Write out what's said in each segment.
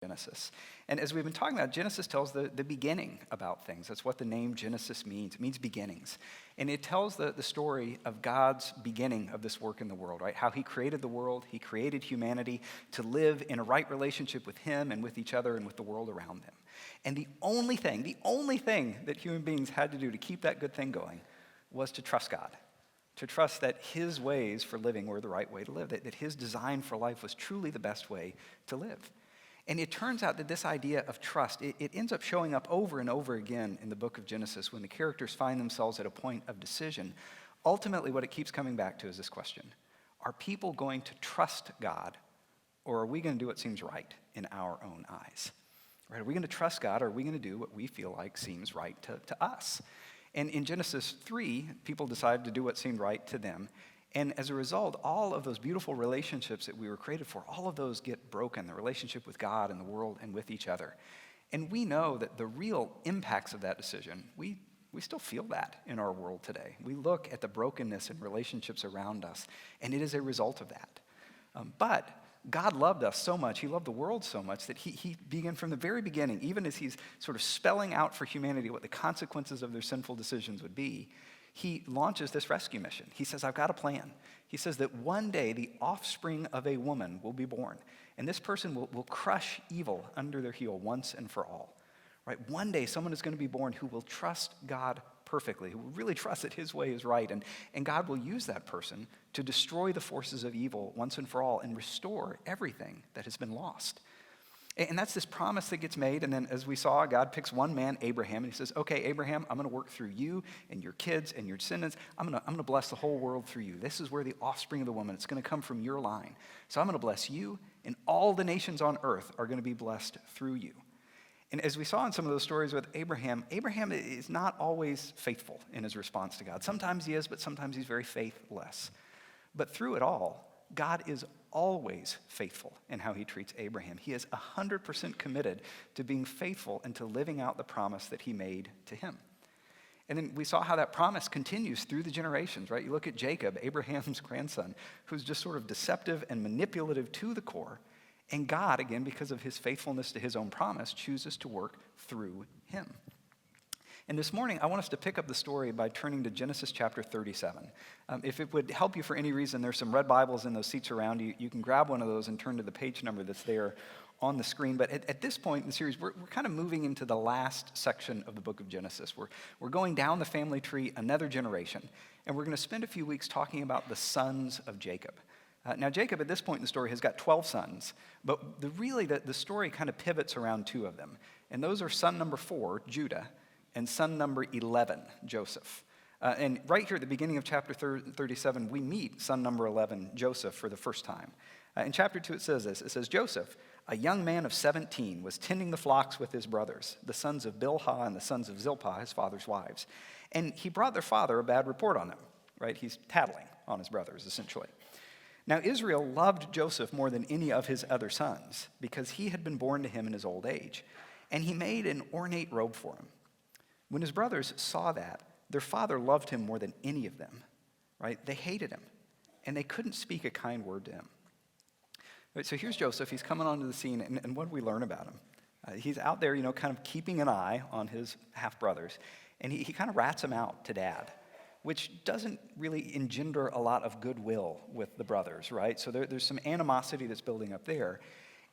Genesis. And as we've been talking about, Genesis tells the beginning about things. That's what the name Genesis means. It means beginnings. And it tells the story of God's beginning of this work in the world, right? How he created the world, he created humanity to live in a right relationship with him and with each other and with the world around them. And the only thing that human beings had to do to keep that good thing going was to trust God. To trust that his ways for living were the right way to live, that his design for life was truly the best way to live. And it turns out that this idea of trust, it ends up showing up over and over again in the book of Genesis when the characters find themselves at a point of decision. Ultimately, what it keeps coming back to is this question: are people going to trust God, or are we going to do what seems right in our own eyes? Right? Are we going to trust God, or are we going to do what we feel like seems right to us? And in Genesis 3, people decided to do what seemed right to them. And as a result, all of those beautiful relationships that we were created for, all of those get broken, the relationship with God and the world and with each other. And we know that the real impacts of that decision, we still feel that in our world today. We look at the brokenness in relationships around us, and it is a result of that. But God loved us so much, he loved the world so much, that he began from the very beginning, even as he's sort of spelling out for humanity what the consequences of their sinful decisions would be, he launches this rescue mission. He says, I've got a plan. He says that one day the offspring of a woman will be born, and this person will crush evil under their heel once and for all. Right? One day someone is going to be born who will trust God perfectly, who will really trust that his way is right, and God will use that person to destroy the forces of evil once and for all and restore everything that has been lost. And that's this promise that gets made, and then as we saw, God picks one man, Abraham, and he says, okay, Abraham, I'm going to work through you and your kids and your descendants. I'm going to bless the whole world through you. This is where the offspring of the woman, it's going to come from your line. So I'm going to bless you, and all the nations on earth are going to be blessed through you. And as we saw in some of those stories with Abraham is not always faithful in his response to God. Sometimes he is, but sometimes he's very faithless. But through it all, God is always faithful in how he treats Abraham. He is 100% committed to being faithful and to living out the promise that he made to him. And then we saw how that promise continues through the generations, right? You look at Jacob, Abraham's grandson, who's just sort of deceptive and manipulative to the core. And God, again, because of his faithfulness to his own promise, chooses to work through him. And this morning, I want us to pick up the story by turning to Genesis chapter 37. If it would help you for any reason, there's some red Bibles in those seats around you. You can grab one of those and turn to the page number that's there on the screen. But at this point in the series, we're kind of moving into the last section of the book of Genesis. We're going down the family tree, another generation, and we're going to spend a few weeks talking about the sons of Jacob. Now, Jacob, at this point in the story, has got 12 sons, but the story kind of pivots around two of them. And those are son number 4, Judah, and son number 11, Joseph. And right here at the beginning of chapter 37, we meet son number 11, Joseph, for the first time. In chapter 2, it says this. It says, Joseph, a young man of 17, was tending the flocks with his brothers, the sons of Bilhah and the sons of Zilpah, his father's wives. And he brought their father a bad report on them, right? He's tattling on his brothers, essentially. Now, Israel loved Joseph more than any of his other sons because he had been born to him in his old age, and he made an ornate robe for him. When his brothers saw that, their father loved him more than any of them, right? They hated him, and they couldn't speak a kind word to him. Right, so here's Joseph. He's coming onto the scene, and what do we learn about him? He's out there, kind of keeping an eye on his half-brothers, and he kind of rats them out to dad, which doesn't really engender a lot of goodwill with the brothers, right? So there's some animosity that's building up there.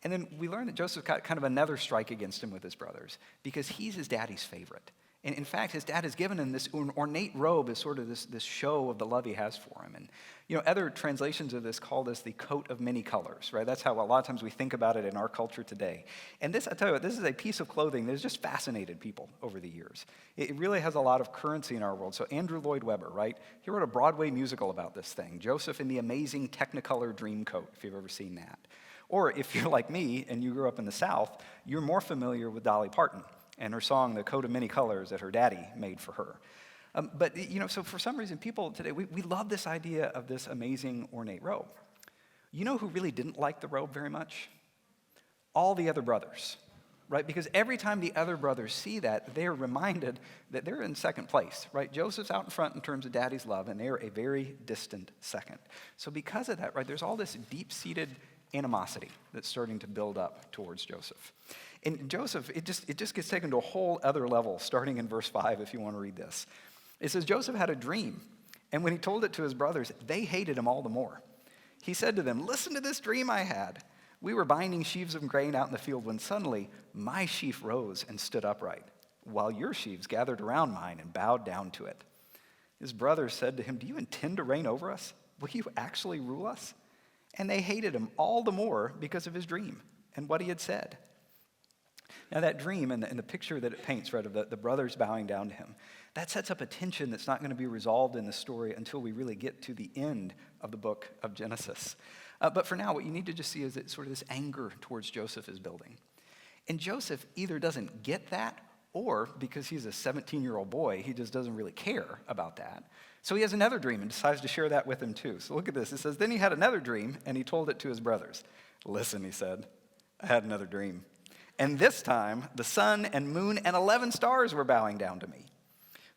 And then we learn that Joseph got kind of another strike against him with his brothers because he's his daddy's favorite. And in fact, his dad has given him this ornate robe as sort of this show of the love he has for him. And, other translations of this call this the coat of many colors, right? That's how a lot of times we think about it in our culture today. And this, I tell you what, this is a piece of clothing that has just fascinated people over the years. It really has a lot of currency in our world. So Andrew Lloyd Webber, right? He wrote a Broadway musical about this thing, Joseph in the Amazing Technicolor Dreamcoat, if you've ever seen that. Or if you're like me and you grew up in the South, you're more familiar with Dolly Parton and her song, The Coat of Many Colors, that her daddy made for her. But so for some reason, people today, we love this idea of this amazing ornate robe. You know who really didn't like the robe very much? All the other brothers, right? Because every time the other brothers see that, they're reminded that they're in second place, right? Joseph's out in front in terms of daddy's love, and they're a very distant second. So because of that, right, there's all this deep-seated animosity that's starting to build up towards Joseph. And Joseph, it just gets taken to a whole other level, starting in verse 5, if you want to read this. It says, Joseph had a dream, and when he told it to his brothers, they hated him all the more. He said to them, listen to this dream I had. We were binding sheaves of grain out in the field when suddenly my sheaf rose and stood upright, while your sheaves gathered around mine and bowed down to it. His brothers said to him, do you intend to reign over us? Will you actually rule us? And they hated him all the more because of his dream and what he had said. Now that dream and the picture that it paints, right, of the brothers bowing down to him, that sets up a tension that's not going to be resolved in the story until we really get to the end of the book of Genesis. But for now, what you need to just see is that sort of this anger towards Joseph is building. And Joseph either doesn't get that, or because he's a 17-year-old boy, he just doesn't really care about that. So he has another dream and decides to share that with him too. So look at this. It says, then he had another dream, and he told it to his brothers. Listen, he said, I had another dream. And this time, the sun and moon and 11 stars were bowing down to me.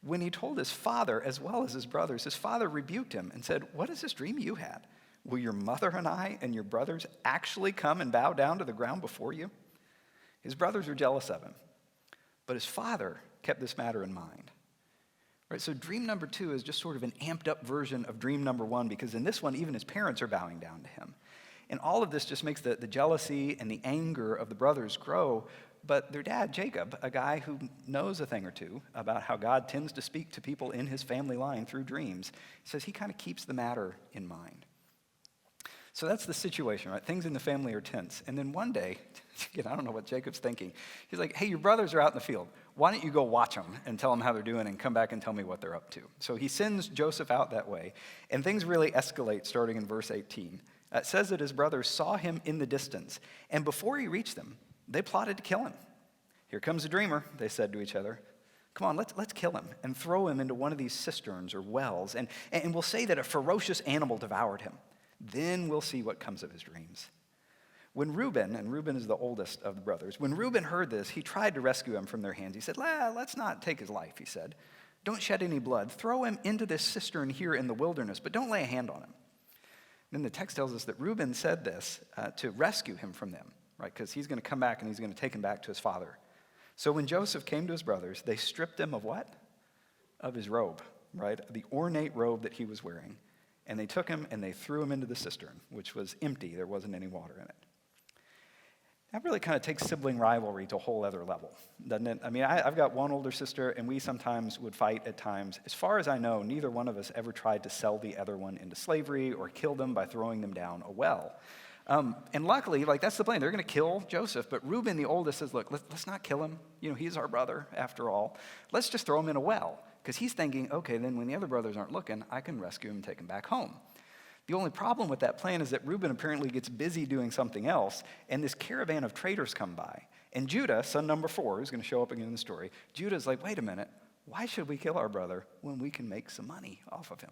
When he told his father as well as his brothers, his father rebuked him and said, what is this dream you had? Will your mother and I and your brothers actually come and bow down to the ground before you? His brothers were jealous of him, but his father kept this matter in mind. Right, so dream number 2 is just sort of an amped up version of dream number 1, because in this one, even his parents are bowing down to him. And all of this just makes the jealousy and the anger of the brothers grow. But their dad, Jacob, a guy who knows a thing or two about how God tends to speak to people in his family line through dreams, says he kind of keeps the matter in mind. So that's the situation, right? Things in the family are tense. And then one day, again, I don't know what Jacob's thinking. He's like, hey, your brothers are out in the field. Why don't you go watch them and tell them how they're doing and come back and tell me what they're up to? So he sends Joseph out that way. And things really escalate starting in verse 18. It says that his brothers saw him in the distance. And before he reached them, they plotted to kill him. Here comes the dreamer, they said to each other. Come on, let's kill him and throw him into one of these cisterns or wells. And we'll say that a ferocious animal devoured him. Then we'll see what comes of his dreams. When Reuben, and Reuben is the oldest of the brothers, when Reuben heard this, he tried to rescue him from their hands. He said, let's not take his life, he said. Don't shed any blood. Throw him into this cistern here in the wilderness, but don't lay a hand on him. Then the text tells us that Reuben said this to rescue him from them, right? Because he's going to come back and he's going to take him back to his father. So when Joseph came to his brothers, they stripped him of what? Of his robe, right? The ornate robe that he was wearing. And they took him and they threw him into the cistern, which was empty. There wasn't any water in it. That really kind of takes sibling rivalry to a whole other level, doesn't it? I mean, I've got one older sister, and we sometimes would fight at times. As far as I know, neither one of us ever tried to sell the other one into slavery or kill them by throwing them down a well. And luckily, that's the plan. They're going to kill Joseph, but Reuben, the oldest, says, look, let's not kill him. He's our brother, after all. Let's just throw him in a well, because he's thinking, okay, then when the other brothers aren't looking, I can rescue him and take him back home. The only problem with that plan is that Reuben apparently gets busy doing something else, and this caravan of traders come by. And Judah, son number 4, who's going to show up again in the story, Judah's like, wait a minute, why should we kill our brother when we can make some money off of him?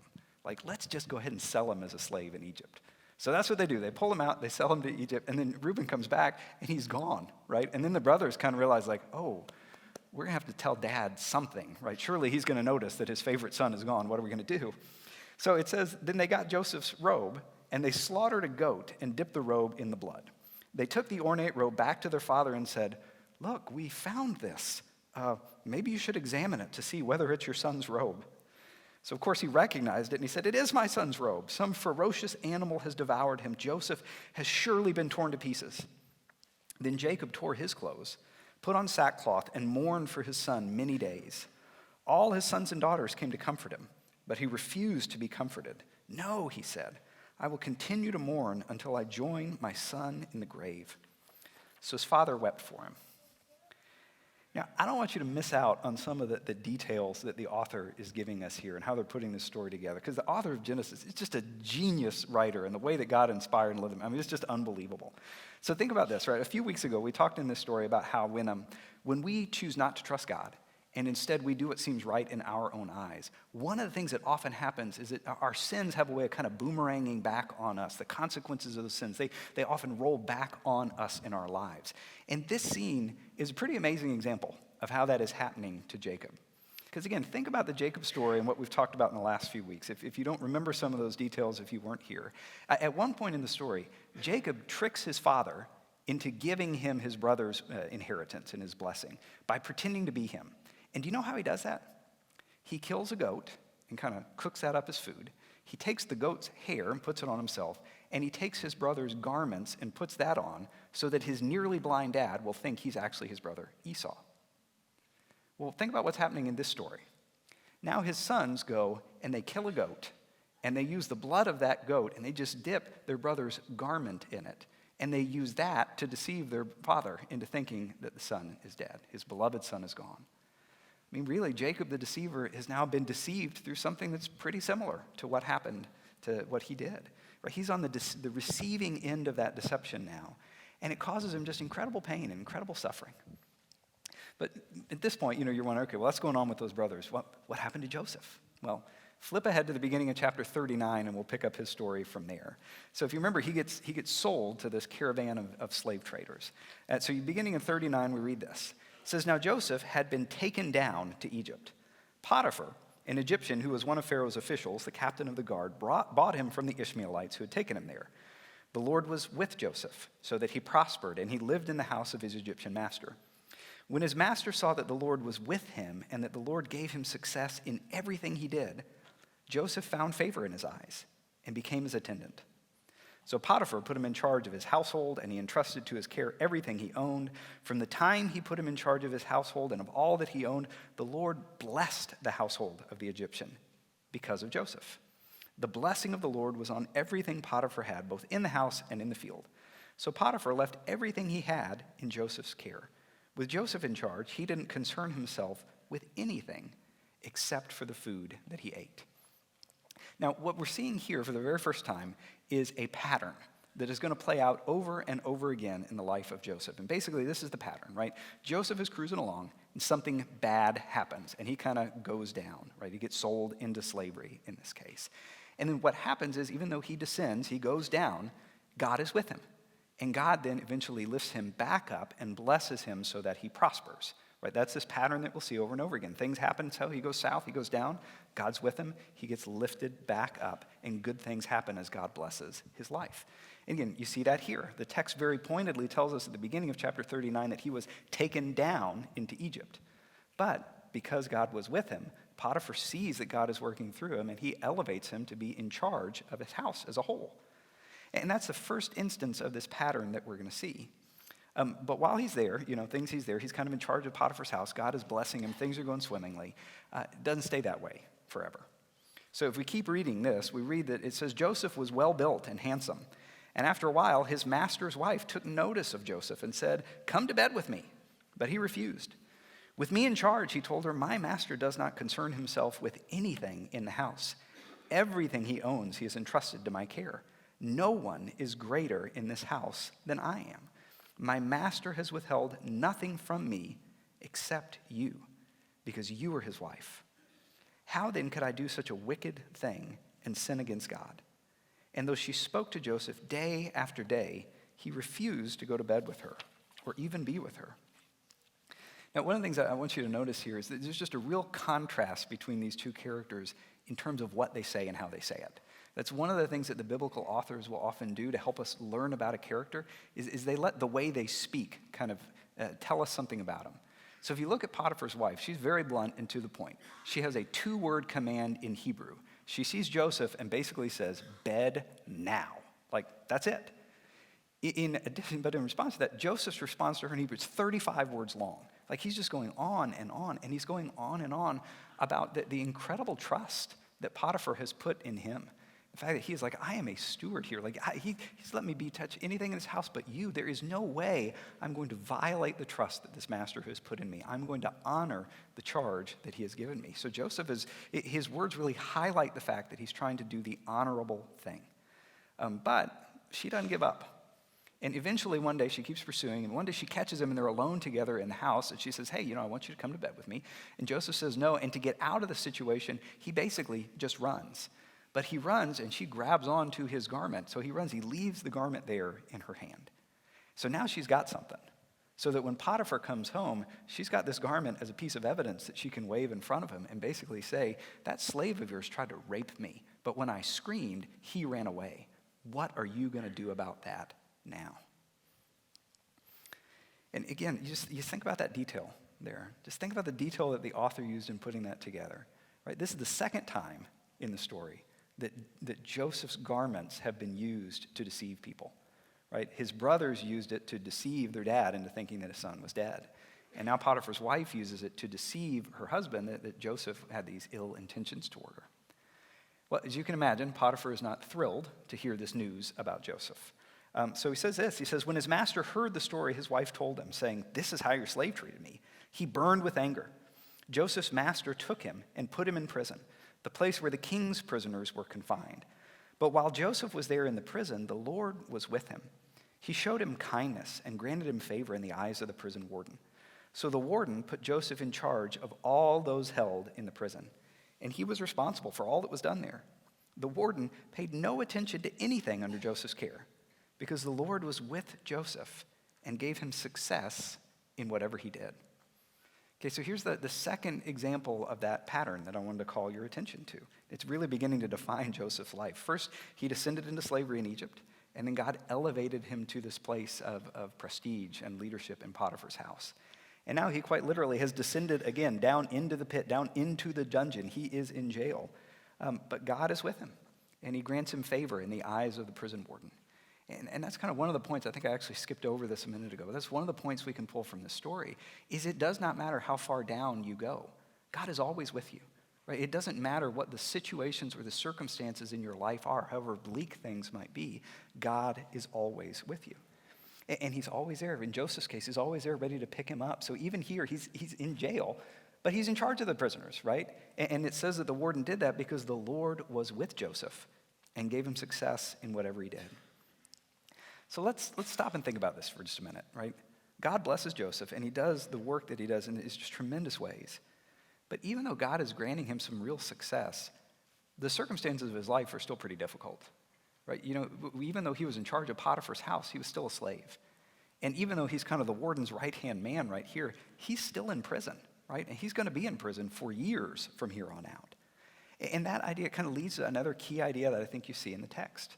Let's just go ahead and sell him as a slave in Egypt. So that's what they do. They pull him out, they sell him to Egypt, and then Reuben comes back, and he's gone, right? And then the brothers kind of realize, oh, we're going to have to tell Dad something, right? Surely he's going to notice that his favorite son is gone. What are we going to do? So it says, then they got Joseph's robe, and they slaughtered a goat and dipped the robe in the blood. They took the ornate robe back to their father and said, look, we found this. Maybe you should examine it to see whether it's your son's robe. So, of course, he recognized it, and he said, it is my son's robe. Some ferocious animal has devoured him. Joseph has surely been torn to pieces. Then Jacob tore his clothes, put on sackcloth, and mourned for his son many days. All his sons and daughters came to comfort him, but he refused to be comforted. No, he said, I will continue to mourn until I join my son in the grave. So his father wept for him. Now, I don't want you to miss out on some of the details that the author is giving us here and how they're putting this story together, because the author of Genesis is just a genius writer, and the way that God inspired and lived him, it's just unbelievable. So think about this, right? A few weeks ago, we talked in this story about how when we choose not to trust God, and instead we do what seems right in our own eyes, one of the things that often happens is that our sins have a way of kind of boomeranging back on us. The consequences of the sins, they often roll back on us in our lives. And this scene is a pretty amazing example of how that is happening to Jacob. Because again, think about the Jacob story and what we've talked about in the last few weeks. If you don't remember some of those details, if you weren't here. At one point in the story, Jacob tricks his father into giving him his brother's inheritance and his blessing by pretending to be him. And do you know how he does that? He kills a goat and kind of cooks that up as food. He takes the goat's hair and puts it on himself, and he takes his brother's garments and puts that on so that his nearly blind dad will think he's actually his brother Esau. Well, think about what's happening in this story. Now his sons go and they kill a goat, and they use the blood of that goat, and they just dip their brother's garment in it. And they use that to deceive their father into thinking that the son is dead. His beloved son is gone. I mean, really, Jacob the deceiver has now been deceived through something that's pretty similar to what happened, to what he did. Right? He's on the receiving end of that deception now, and it causes him just incredible pain and incredible suffering. But at this point, you're wondering, okay, well, what's going on with those brothers? What happened to Joseph? Well, flip ahead to the beginning of chapter 39, and we'll pick up his story from there. So if you remember, he gets sold to this caravan of slave traders. So beginning in 39, we read this. It says, "Now Joseph had been taken down to Egypt. Potiphar, an Egyptian who was one of Pharaoh's officials, the captain of the guard, bought him from the Ishmaelites who had taken him there. The Lord was with Joseph, so that he prospered, and he lived in the house of his Egyptian master. When his master saw that the Lord was with him and that the Lord gave him success in everything he did, Joseph found favor in his eyes and became his attendant. So Potiphar put him in charge of his household, and he entrusted to his care everything he owned. From the time he put him in charge of his household and of all that he owned, the Lord blessed the household of the Egyptian because of Joseph. The blessing of the Lord was on everything Potiphar had, both in the house and in the field. So Potiphar left everything he had in Joseph's care. With Joseph in charge, he didn't concern himself with anything except for the food that he ate." Now, what we're seeing here for the very first time is a pattern that is going to play out over and over again in the life of Joseph. And basically, this is the pattern, right? Joseph is cruising along, and something bad happens, and he kind of goes down, right? He gets sold into slavery in this case. And then what happens is, even though he descends, he goes down, God is with him. And God then eventually lifts him back up and blesses him so that he prospers. Right? That's this pattern that we'll see over and over again. Things happen, so he goes south, he goes down, God's with him, he gets lifted back up, and good things happen as God blesses his life. And again, you see that here. The text very pointedly tells us at the beginning of chapter 39 that he was taken down into Egypt. But because God was with him, Potiphar sees that God is working through him, and he elevates him to be in charge of his house as a whole. And that's the first instance of this pattern that we're going to see. But while he's there, he's there, he's kind of in charge of Potiphar's house. God is blessing him. Things are going swimmingly. It doesn't stay that way forever. So if we keep reading this, we read that it says, Joseph was well built and handsome. And after a while, his master's wife took notice of Joseph and said, "Come to bed with me." But he refused. "With me in charge," he told her, "my master does not concern himself with anything in the house. Everything he owns he has entrusted to my care. No one is greater in this house than I am. My master has withheld nothing from me except you, because you are his wife. How then could I do such a wicked thing and sin against God?" And though she spoke to Joseph day after day, he refused to go to bed with her or even be with her. Now, one of the things I want you to notice here is that there's just a real contrast between these two characters in terms of what they say and how they say it. That's one of the things that the biblical authors will often do to help us learn about a character is they let the way they speak kind of tell us something about them. So if you look at Potiphar's wife, she's very blunt and to the point. She has a 2-word command in Hebrew. She sees Joseph and basically says, "Bed now." Like, that's it. In addition, but in response to that, Joseph's response to her in Hebrew is 35 words long. Like, he's just going on, and he's going on and on about the incredible trust that Potiphar has put in him. The fact that he's like, "I am a steward here. Like, he's let me touch anything in his house but you. There is no way I'm going to violate the trust that this master has put in me. I'm going to honor the charge that he has given me." So his words really highlight the fact that he's trying to do the honorable thing. But she doesn't give up. And eventually one day she keeps pursuing, and one day she catches him and they're alone together in the house, and she says, "Hey, I want you to come to bed with me." And Joseph says no, and to get out of the situation, he basically just runs. But he runs, and she grabs onto his garment. So he runs, he leaves the garment there in her hand. So now she's got something. so that when Potiphar comes home, she's got this garment as a piece of evidence that she can wave in front of him and basically say, that slave of yours tried to rape me, but when I screamed, he ran away. What are you going to do about that now? And again, you think about that detail there. Just think about the detail that the author used in putting that together. Right? This is the second time in the story that Joseph's garments have been used to deceive people. Right? His brothers used it to deceive their dad into thinking that his son was dead. And now Potiphar's wife uses it to deceive her husband that Joseph had these ill intentions toward her. Well, as you can imagine, Potiphar is not thrilled to hear this news about Joseph. So he says this. He says, when his master heard the story, his wife told him, saying, this is how your slave treated me. He burned with anger. Joseph's master took him and put him in prison, the place where the king's prisoners were confined. But while Joseph was there in the prison, the Lord was with him. He showed him kindness and granted him favor in the eyes of the prison warden. So the warden put Joseph in charge of all those held in the prison, and he was responsible for all that was done there. The warden paid no attention to anything under Joseph's care, because the Lord was with Joseph and gave him success in whatever he did. Okay, so here's the second example of that pattern that I wanted to call your attention to. It's really beginning to define Joseph's life. First, he descended into slavery in Egypt, and then God elevated him to this place of prestige and leadership in Potiphar's house. And now he quite literally has descended again down into the pit, down into the dungeon. He is in jail. But God is with him, and he grants him favor in the eyes of the prison warden. And that's kind of one of the points, I think I actually skipped over this a minute ago, but that's one of the points we can pull from this story, is it does not matter how far down you go. God is always with you, right? It doesn't matter what the situations or the circumstances in your life are, however bleak things might be, God is always with you. And he's always there. In Joseph's case, he's always there ready to pick him up. So even here, he's in jail, but he's in charge of the prisoners, right? And it says that the warden did that because the Lord was with Joseph and gave him success in whatever he did. So let's stop and think about this for just a minute, right? God blesses Joseph, and he does the work that he does in these just tremendous ways. But even though God is granting him some real success, the circumstances of his life are still pretty difficult, right? You know, even though he was in charge of Potiphar's house, he was still a slave. And even though he's kind of the warden's right-hand man right here, he's still in prison, right? And he's going to be in prison for years from here on out. And that idea kind of leads to another key idea that I think you see in the text,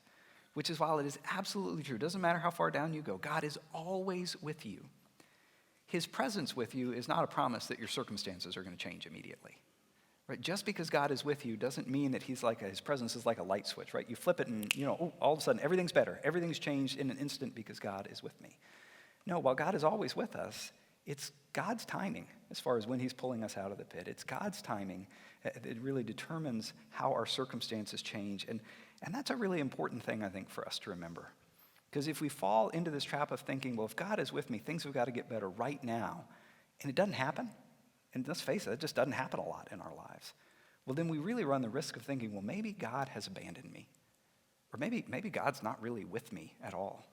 which is while it is absolutely true, it doesn't matter how far down you go, God is always with you. His presence with you is not a promise that your circumstances are going to change immediately. Right? Just because God is with you doesn't mean that his presence is like a light switch, right? You flip it and, all of a sudden everything's better. Everything's changed in an instant because God is with me. No, while God is always with us, it's God's timing as far as when he's pulling us out of the pit. It's God's timing that really determines how our circumstances change. And that's a really important thing, I think, for us to remember. Because if we fall into this trap of thinking, well, if God is with me, things have got to get better right now, and it doesn't happen, and let's face it just doesn't happen a lot in our lives, well, then we really run the risk of thinking, well, maybe God has abandoned me. Or maybe God's not really with me at all.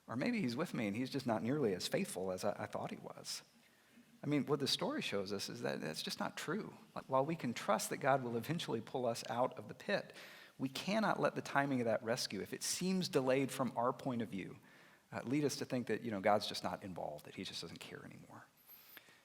Or maybe he's with me and he's just not nearly as faithful as I thought he was. I mean, what the story shows us is that that's just not true. Like, while we can trust that God will eventually pull us out of the pit, we cannot let the timing of that rescue, if it seems delayed from our point of view, lead us to think that, God's just not involved, that he just doesn't care anymore.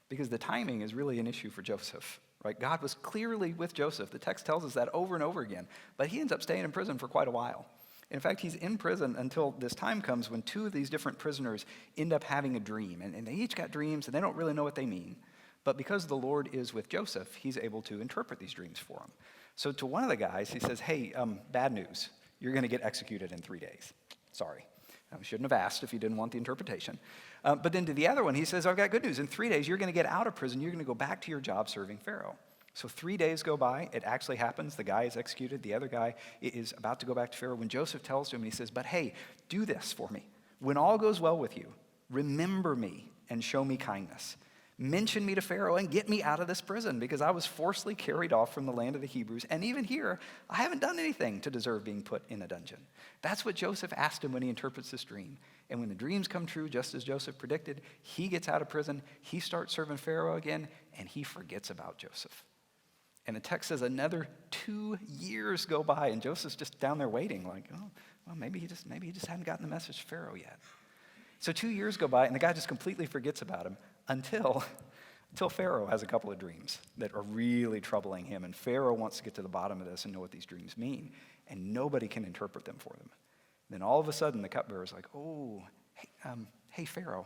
Because the timing is really an issue for Joseph, right? God was clearly with Joseph. The text tells us that over and over again. But he ends up staying in prison for quite a while. In fact, he's in prison until this time comes when two of these different prisoners end up having a dream. And they each got dreams, and they don't really know what they mean. But because the Lord is with Joseph, he's able to interpret these dreams for him. So to one of the guys, he says, hey, bad news. You're going to get executed in 3 days. Sorry. I shouldn't have asked if you didn't want the interpretation. But then to the other one, he says, I've got good news. In 3 days, you're going to get out of prison. You're going to go back to your job serving Pharaoh. So 3 days go by. It actually happens. The guy is executed. The other guy is about to go back to Pharaoh. When Joseph tells to him, he says, but hey, do this for me. When all goes well with you, remember me and show me kindness. Mention me to Pharaoh and get me out of this prison, because I was forcibly carried off from the land of the Hebrews. And even here, I haven't done anything to deserve being put in a dungeon. That's what Joseph asked him when he interprets this dream. And when the dreams come true, just as Joseph predicted, he gets out of prison, he starts serving Pharaoh again, and he forgets about Joseph. And the text says another 2 years go by, and Joseph's just down there waiting, like, oh, well, maybe he just hadn't gotten the message to Pharaoh yet. So 2 years go by, and the guy just completely forgets about him until Pharaoh has a couple of dreams that are really troubling him. And Pharaoh wants to get to the bottom of this and know what these dreams mean. And nobody can interpret them for them. Then all of a sudden, the cupbearer's like, oh, hey, Pharaoh,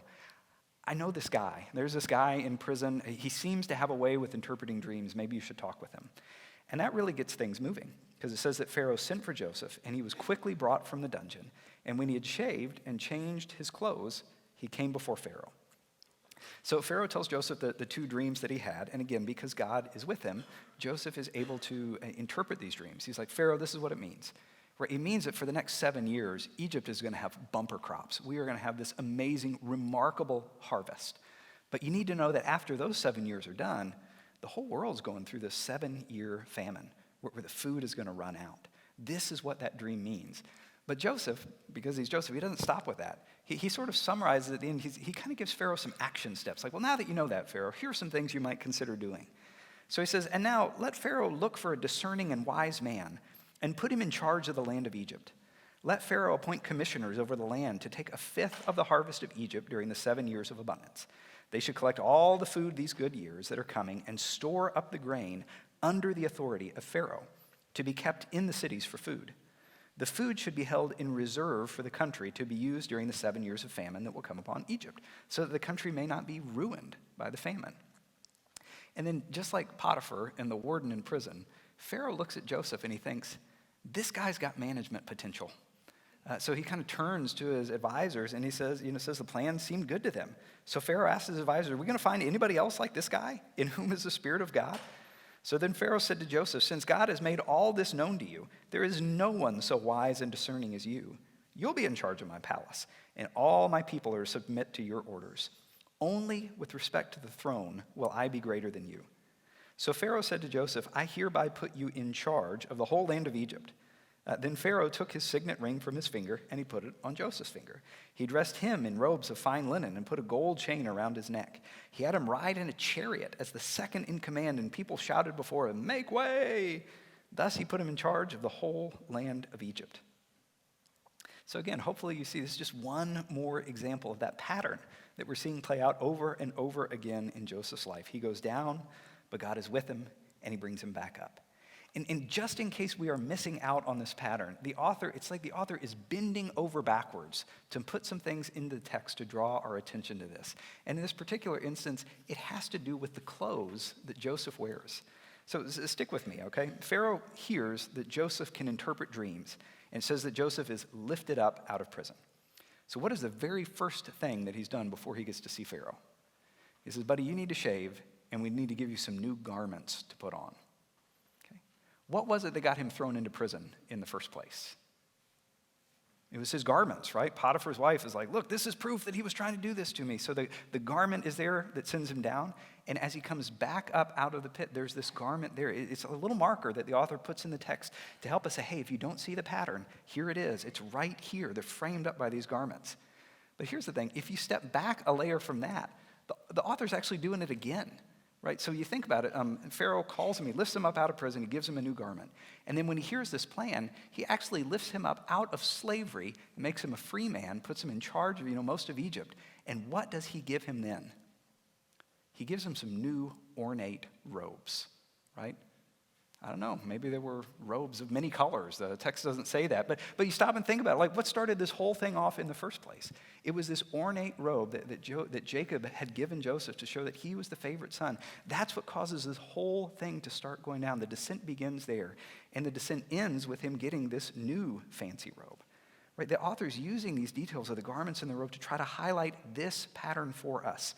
I know this guy. There's this guy in prison. He seems to have a way with interpreting dreams. Maybe you should talk with him. And that really gets things moving, because it says that Pharaoh sent for Joseph, and he was quickly brought from the dungeon. And when he had shaved and changed his clothes, he came before Pharaoh. So Pharaoh tells Joseph the two dreams that he had. And again, because God is with him, Joseph is able to interpret these dreams. He's like, Pharaoh, this is what it means. Right? It means that for the next 7 years, Egypt is going to have bumper crops. We are going to have this amazing, remarkable harvest. But you need to know that after those 7 years are done, the whole world's going through this 7-year famine where the food is going to run out. This is what that dream means. But Joseph, because he's Joseph, he doesn't stop with that. He sort of summarizes at the end. He kind of gives Pharaoh some action steps. Like, well, now that you know that, Pharaoh, here are some things you might consider doing. So he says, and now let Pharaoh look for a discerning and wise man and put him in charge of the land of Egypt. Let Pharaoh appoint commissioners over the land to take 1/5 of the harvest of Egypt during the 7 years of abundance. They should collect all the food these good years that are coming and store up the grain under the authority of Pharaoh to be kept in the cities for food. The food should be held in reserve for the country to be used during the 7 years of famine that will come upon Egypt, so that the country may not be ruined by the famine. And then, just like Potiphar and the warden in prison, Pharaoh looks at Joseph and he thinks, this guy's got management potential. So he kind of turns to his advisors and he says the plan seemed good to them. So Pharaoh asks his advisors, are we going to find anybody else like this guy in whom is the Spirit of God? So then Pharaoh said to Joseph, since God has made all this known to you, there is no one so wise and discerning as you. You'll be in charge of my palace, and all my people are to submit to your orders. Only with respect to the throne will I be greater than you. So Pharaoh said to Joseph, I hereby put you in charge of the whole land of Egypt. Then Pharaoh took his signet ring from his finger, and he put it on Joseph's finger. He dressed him in robes of fine linen and put a gold chain around his neck. He had him ride in a chariot as the second in command, and people shouted before him, make way! Thus he put him in charge of the whole land of Egypt. So again, hopefully you see this is just one more example of that pattern that we're seeing play out over and over again in Joseph's life. He goes down, but God is with him, and he brings him back up. And just in case we are missing out on this pattern, it's like the author is bending over backwards to put some things into the text to draw our attention to this. And in this particular instance, it has to do with the clothes that Joseph wears. So stick with me, okay? Pharaoh hears that Joseph can interpret dreams and says that Joseph is lifted up out of prison. So what is the very first thing that he's done before he gets to see Pharaoh? He says, buddy, you need to shave, and we need to give you some new garments to put on. What was it that got him thrown into prison in the first place? It was his garments, right? Potiphar's wife is like, look, this is proof that he was trying to do this to me. So the garment is there that sends him down. And as he comes back up out of the pit, there's this garment there. It's a little marker that the author puts in the text to help us say, hey, if you don't see the pattern, here it is. It's right here. They're framed up by these garments. But here's the thing. If you step back a layer from that, the author's actually doing it again. Right, so you think about it, Pharaoh calls him, he lifts him up out of prison, he gives him a new garment. And then when he hears this plan, he actually lifts him up out of slavery, makes him a free man, puts him in charge of most of Egypt. And what does he give him then? He gives him some new ornate robes, right? I don't know, maybe there were robes of many colors. The text doesn't say that, but you stop and think about it. Like, what started this whole thing off in the first place? It was this ornate robe that Jacob had given Joseph to show that he was the favorite son. That's what causes this whole thing to start going down. The descent begins there, and the descent ends with him getting this new fancy robe. Right? The author's using these details of the garments and the robe to try to highlight this pattern for us.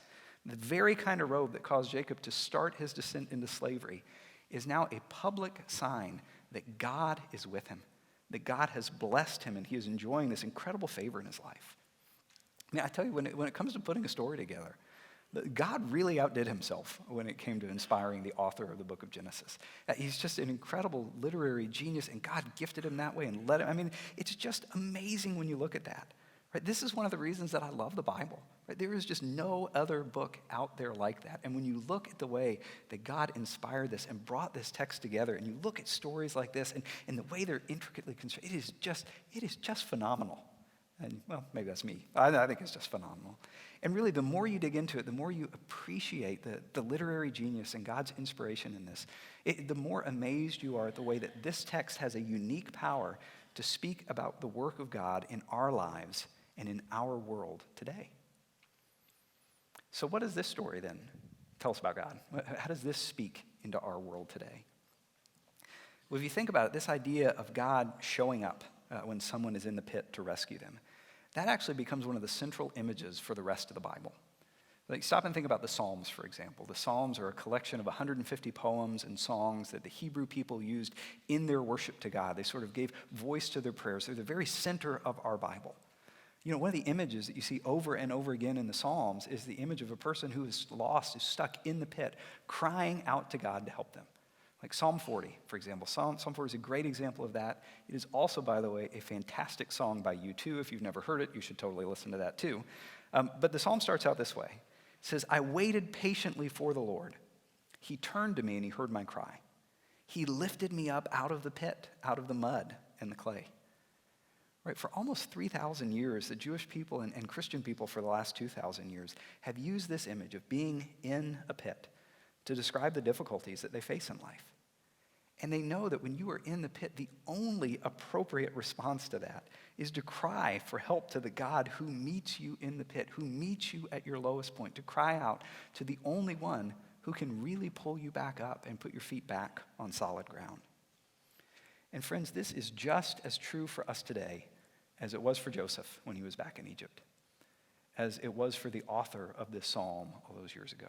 The very kind of robe that caused Jacob to start his descent into slavery is now a public sign that God is with him, that God has blessed him, and he is enjoying this incredible favor in his life. I mean, I tell you, when it comes to putting a story together, God really outdid himself when it came to inspiring the author of the book of Genesis. He's just an incredible literary genius, and God gifted him that way and let him. I mean, it's just amazing when you look at that. Right? This is one of the reasons that I love the Bible. Right? There is just no other book out there like that. And when you look at the way that God inspired this and brought this text together, and you look at stories like this and the way they're intricately constructed, it is just phenomenal. And, well, maybe that's me. I think it's just phenomenal. And really, the more you dig into it, the more you appreciate the literary genius and God's inspiration in this, the more amazed you are at the way that this text has a unique power to speak about the work of God in our lives and in our world today. So what does this story then tell us about God? How does this speak into our world today? Well, if you think about it, this idea of God showing up when someone is in the pit to rescue them, that actually becomes one of the central images for the rest of the Bible. Like, stop and think about the Psalms, for example. The Psalms are a collection of 150 poems and songs that the Hebrew people used in their worship to God. They sort of gave voice to their prayers. They're the very center of our Bible. You know, one of the images that you see over and over again in the Psalms is the image of a person who is lost, is stuck in the pit, crying out to God to help them. Like Psalm 40, for example. Psalm 40 is a great example of that. It is also, by the way, a fantastic song by U2. If you've never heard it, you should totally listen to that too. But the psalm starts out this way. It says, I waited patiently for the Lord. He turned to me and he heard my cry. He lifted me up out of the pit, out of the mud and the clay. Right, for almost 3,000 years, the Jewish people and Christian people for the last 2,000 years have used this image of being in a pit to describe the difficulties that they face in life. And they know that when you are in the pit, the only appropriate response to that is to cry for help to the God who meets you in the pit, who meets you at your lowest point, to cry out to the only one who can really pull you back up and put your feet back on solid ground. And friends, this is just as true for us today as it was for Joseph when he was back in Egypt, as it was for the author of this psalm all those years ago,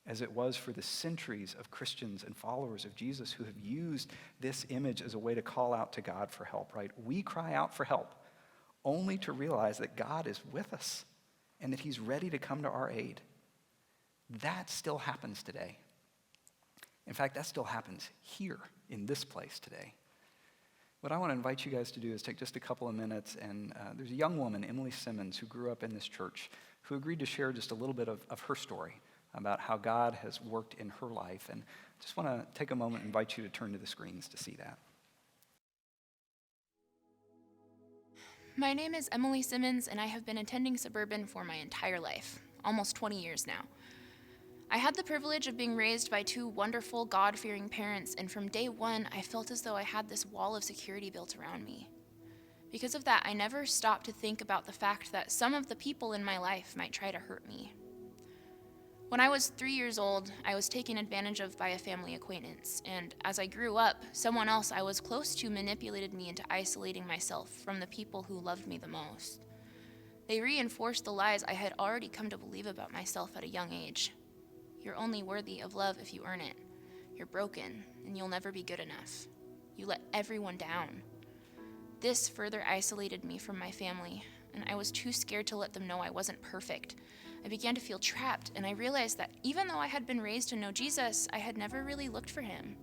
as it was for the centuries of Christians and followers of Jesus who have used this image as a way to call out to God for help, right? We cry out for help only to realize that God is with us and that he's ready to come to our aid. That still happens today. In fact, that still happens here in this place today. What I want to invite you guys to do is take just a couple of minutes, and there's a young woman, Emily Simmons, who grew up in this church, who agreed to share just a little bit of her story about how God has worked in her life. And I just want to take a moment and invite you to turn to the screens to see that. My name is Emily Simmons, and I have been attending Suburban for my entire life, almost 20 years now. I had the privilege of being raised by two wonderful, God-fearing parents, and from day one, I felt as though I had this wall of security built around me. Because of that, I never stopped to think about the fact that some of the people in my life might try to hurt me. When I was 3 years old, I was taken advantage of by a family acquaintance, and as I grew up, someone else I was close to manipulated me into isolating myself from the people who loved me the most. They reinforced the lies I had already come to believe about myself at a young age. You're only worthy of love if you earn it. You're broken, and you'll never be good enough. You let everyone down. This further isolated me from my family, and I was too scared to let them know I wasn't perfect. I began to feel trapped, and I realized that even though I had been raised to know Jesus, I had never really looked for him.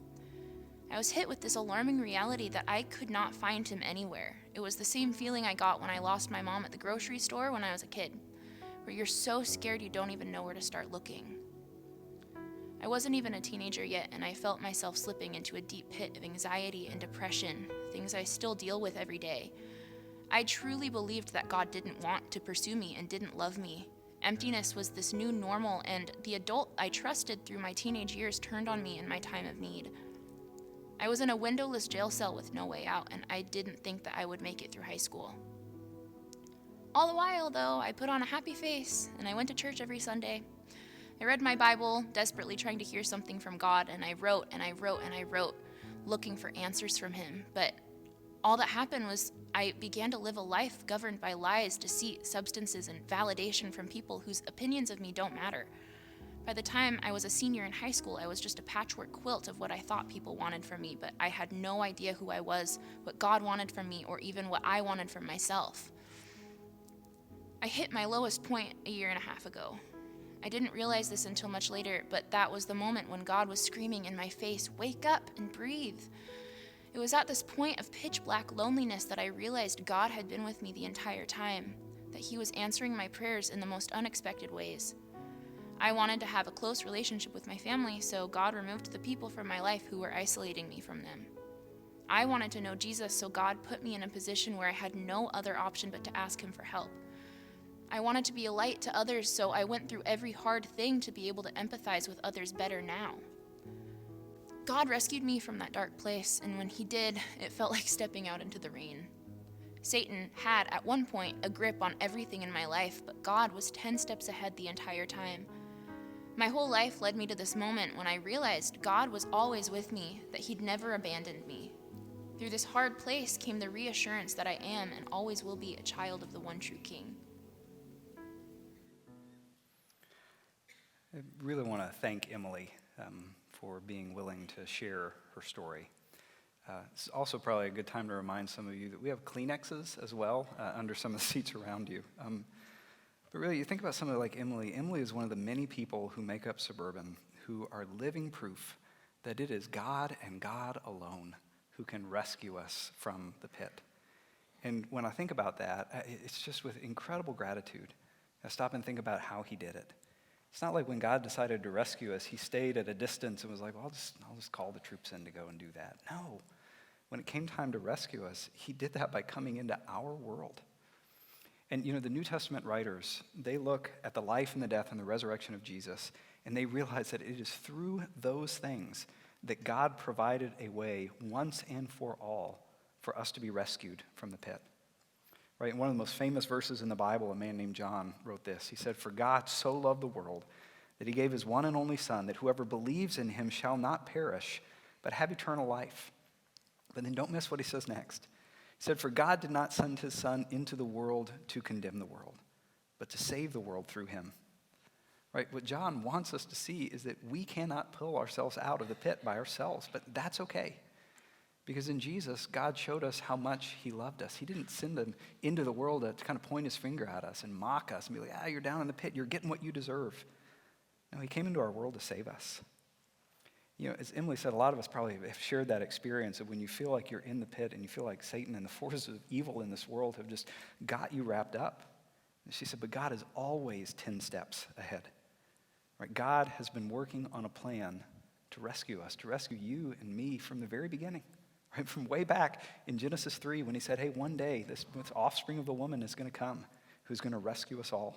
I was hit with this alarming reality that I could not find him anywhere. It was the same feeling I got when I lost my mom at the grocery store when I was a kid, where you're so scared you don't even know where to start looking. I wasn't even a teenager yet, and I felt myself slipping into a deep pit of anxiety and depression, things I still deal with every day. I truly believed that God didn't want to pursue me and didn't love me. Emptiness was this new normal, and the adult I trusted through my teenage years turned on me in my time of need. I was in a windowless jail cell with no way out, and I didn't think that I would make it through high school. All the while, though, I put on a happy face, and I went to church every Sunday. I read my Bible, desperately trying to hear something from God, and I wrote and I wrote and I wrote, looking for answers from him. But all that happened was I began to live a life governed by lies, deceit, substances, and validation from people whose opinions of me don't matter. By the time I was a senior in high school, I was just a patchwork quilt of what I thought people wanted from me, but I had no idea who I was, what God wanted from me, or even what I wanted from myself. I hit my lowest point a year and a half ago. I didn't realize this until much later, but that was the moment when God was screaming in my face, "Wake up and breathe." It was at this point of pitch black loneliness that I realized God had been with me the entire time, that he was answering my prayers in the most unexpected ways. I wanted to have a close relationship with my family, so God removed the people from my life who were isolating me from them. I wanted to know Jesus, so God put me in a position where I had no other option but to ask him for help. I wanted to be a light to others, so I went through every hard thing to be able to empathize with others better now. God rescued me from that dark place, and when he did, it felt like stepping out into the rain. Satan had, at one point, a grip on everything in my life, but God was 10 steps ahead the entire time. My whole life led me to this moment when I realized God was always with me, that he'd never abandoned me. Through this hard place came the reassurance that I am and always will be a child of the one true King. I really want to thank Emily for being willing to share her story. It's also probably a good time to remind some of you that we have Kleenexes as well under some of the seats around you. But really, you think about somebody like Emily. Emily is one of the many people who make up Suburban who are living proof that it is God and God alone who can rescue us from the pit. And when I think about that, it's just with incredible gratitude. I stop and think about how he did it. It's not like when God decided to rescue us, he stayed at a distance and was like, well, I'll just call the troops in to go and do that. No. When it came time to rescue us, he did that by coming into our world. And the New Testament writers, they look at the life and the death and the resurrection of Jesus, and they realize that it is through those things that God provided a way once and for all for us to be rescued from the pit. Right? In one of the most famous verses in the Bible, a man named John wrote this. He said, "For God so loved the world that he gave his one and only Son, that whoever believes in him shall not perish, but have eternal life." But then don't miss what he says next. He said, "For God did not send his Son into the world to condemn the world, but to save the world through him." Right? What John wants us to see is that we cannot pull ourselves out of the pit by ourselves, but that's okay. Because in Jesus, God showed us how much he loved us. He didn't send him into the world to kind of point his finger at us and mock us and be like, you're down in the pit, you're getting what you deserve. No, he came into our world to save us. As Emily said, a lot of us probably have shared that experience of when you feel like you're in the pit and you feel like Satan and the forces of evil in this world have just got you wrapped up. And she said, but God is always 10 steps ahead. Right? God has been working on a plan to rescue us, to rescue you and me from the very beginning. Right? From way back in Genesis 3 when he said, hey, one day this offspring of the woman is going to come who's going to rescue us all.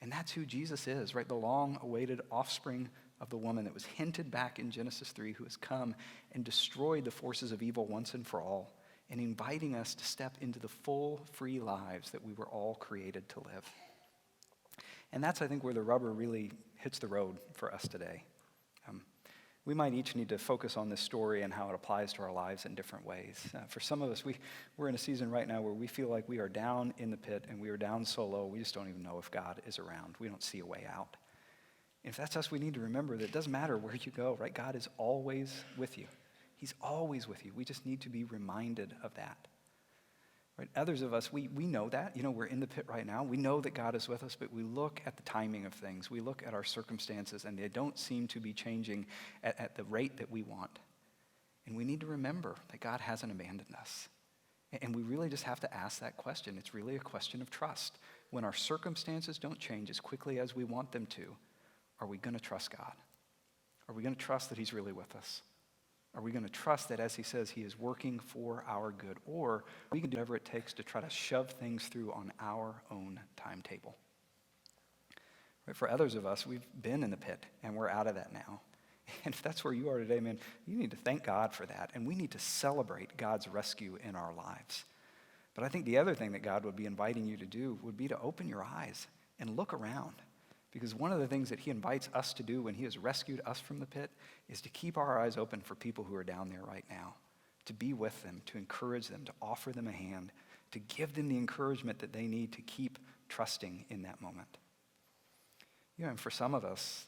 And that's who Jesus is, right? The long-awaited offspring of the woman that was hinted back in Genesis 3 who has come and destroyed the forces of evil once and for all and inviting us to step into the full, free lives that we were all created to live. And that's, I think, where the rubber really hits the road for us today. We might each need to focus on this story and how it applies to our lives in different ways. For some of us, we're in a season right now where we feel like we are down in the pit and we are down so low, we just don't even know if God is around. We don't see a way out. If that's us, we need to remember that it doesn't matter where you go, right? God is always with you. He's always with you. We just need to be reminded of that. Right? Others of us, we know that. We're in the pit right now. We know that God is with us, but we look at the timing of things. We look at our circumstances, and they don't seem to be changing at the rate that we want. And we need to remember that God hasn't abandoned us. And we really just have to ask that question. It's really a question of trust. When our circumstances don't change as quickly as we want them to, are we going to trust God? Are we going to trust that he's really with us? Are we going to trust that, as he says, he is working for our good? Or we can do whatever it takes to try to shove things through on our own timetable? Right? For others of us, we've been in the pit, and we're out of that now. And if that's where you are today, man, you need to thank God for that. And we need to celebrate God's rescue in our lives. But I think the other thing that God would be inviting you to do would be to open your eyes and look around. Because one of the things that he invites us to do when he has rescued us from the pit is to keep our eyes open for people who are down there right now, to be with them, to encourage them, to offer them a hand, to give them the encouragement that they need to keep trusting in that moment. And for some of us,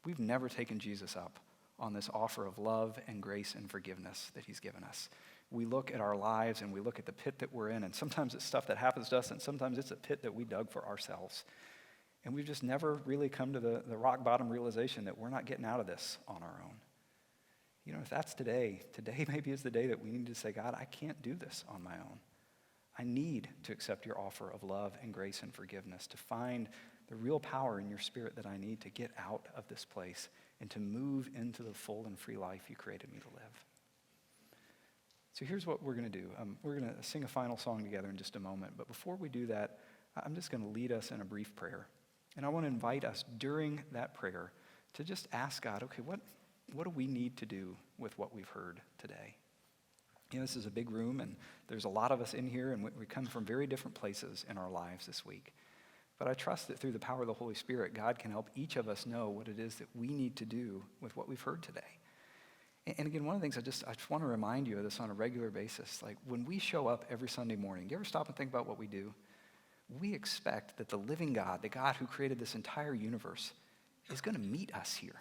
we've never taken Jesus up on this offer of love and grace and forgiveness that he's given us. We look at our lives and we look at the pit that we're in, and sometimes it's stuff that happens to us, and sometimes it's a pit that we dug for ourselves. And we've just never really come to the rock bottom realization that we're not getting out of this on our own. If that's today maybe is the day that we need to say, God, I can't do this on my own. I need to accept your offer of love and grace and forgiveness, to find the real power in your spirit that I need to get out of this place and to move into the full and free life you created me to live. So here's what we're going to do. We're going to sing a final song together in just a moment. But before we do that, I'm just going to lead us in a brief prayer. And I want to invite us during that prayer to just ask God, okay, what do we need to do with what we've heard today? You know, this is a big room, and there's a lot of us in here, and we come from very different places in our lives this week. But I trust that through the power of the Holy Spirit, God can help each of us know what it is that we need to do with what we've heard today. And again, one of the things I just want to remind you of this on a regular basis. Like when we show up every Sunday morning, do you ever stop and think about what we do? We expect that the living God, the God who created this entire universe, is going to meet us here.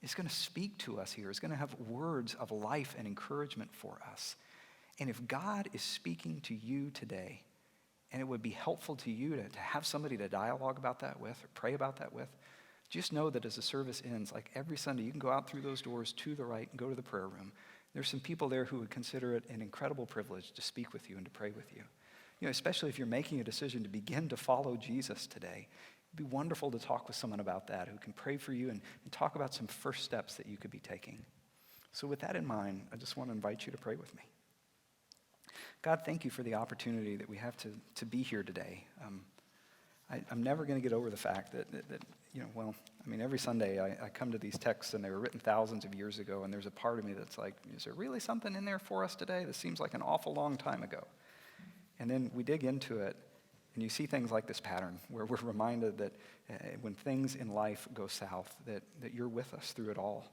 Is going to speak to us here. Is going to have words of life and encouragement for us. And if God is speaking to you today, and it would be helpful to you to have somebody to dialogue about that with or pray about that with, just know that as the service ends, like every Sunday, you can go out through those doors to the right and go to the prayer room. There's some people there who would consider it an incredible privilege to speak with you and to pray with you. You know, especially if you're making a decision to begin to follow Jesus today. It'd be wonderful to talk with someone about that who can pray for you and talk about some first steps that you could be taking. So with that in mind, I just want to invite you to pray with me. God, thank you for the opportunity that we have to be here today. I'm never going to get over the fact that every Sunday I come to these texts and they were written thousands of years ago, and there's a part of me that's like, is there really something in there for us today? This seems like an awful long time ago. And then we dig into it, and you see things like this pattern where we're reminded that when things in life go south, that you're with us through it all,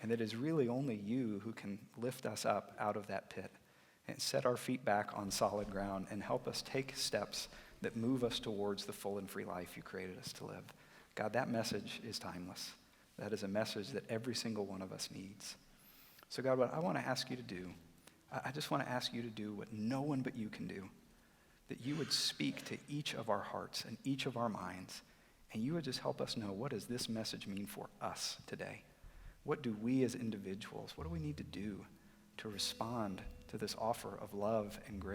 and that it's really only you who can lift us up out of that pit and set our feet back on solid ground and help us take steps that move us towards the full and free life you created us to live. God, that message is timeless. That is a message that every single one of us needs. So God, what I want to ask you to do, I just want to ask you to do what no one but you can do, that you would speak to each of our hearts and each of our minds, and you would just help us know, what does this message mean for us today? What do we as individuals, what do we need to do to respond to this offer of love and grace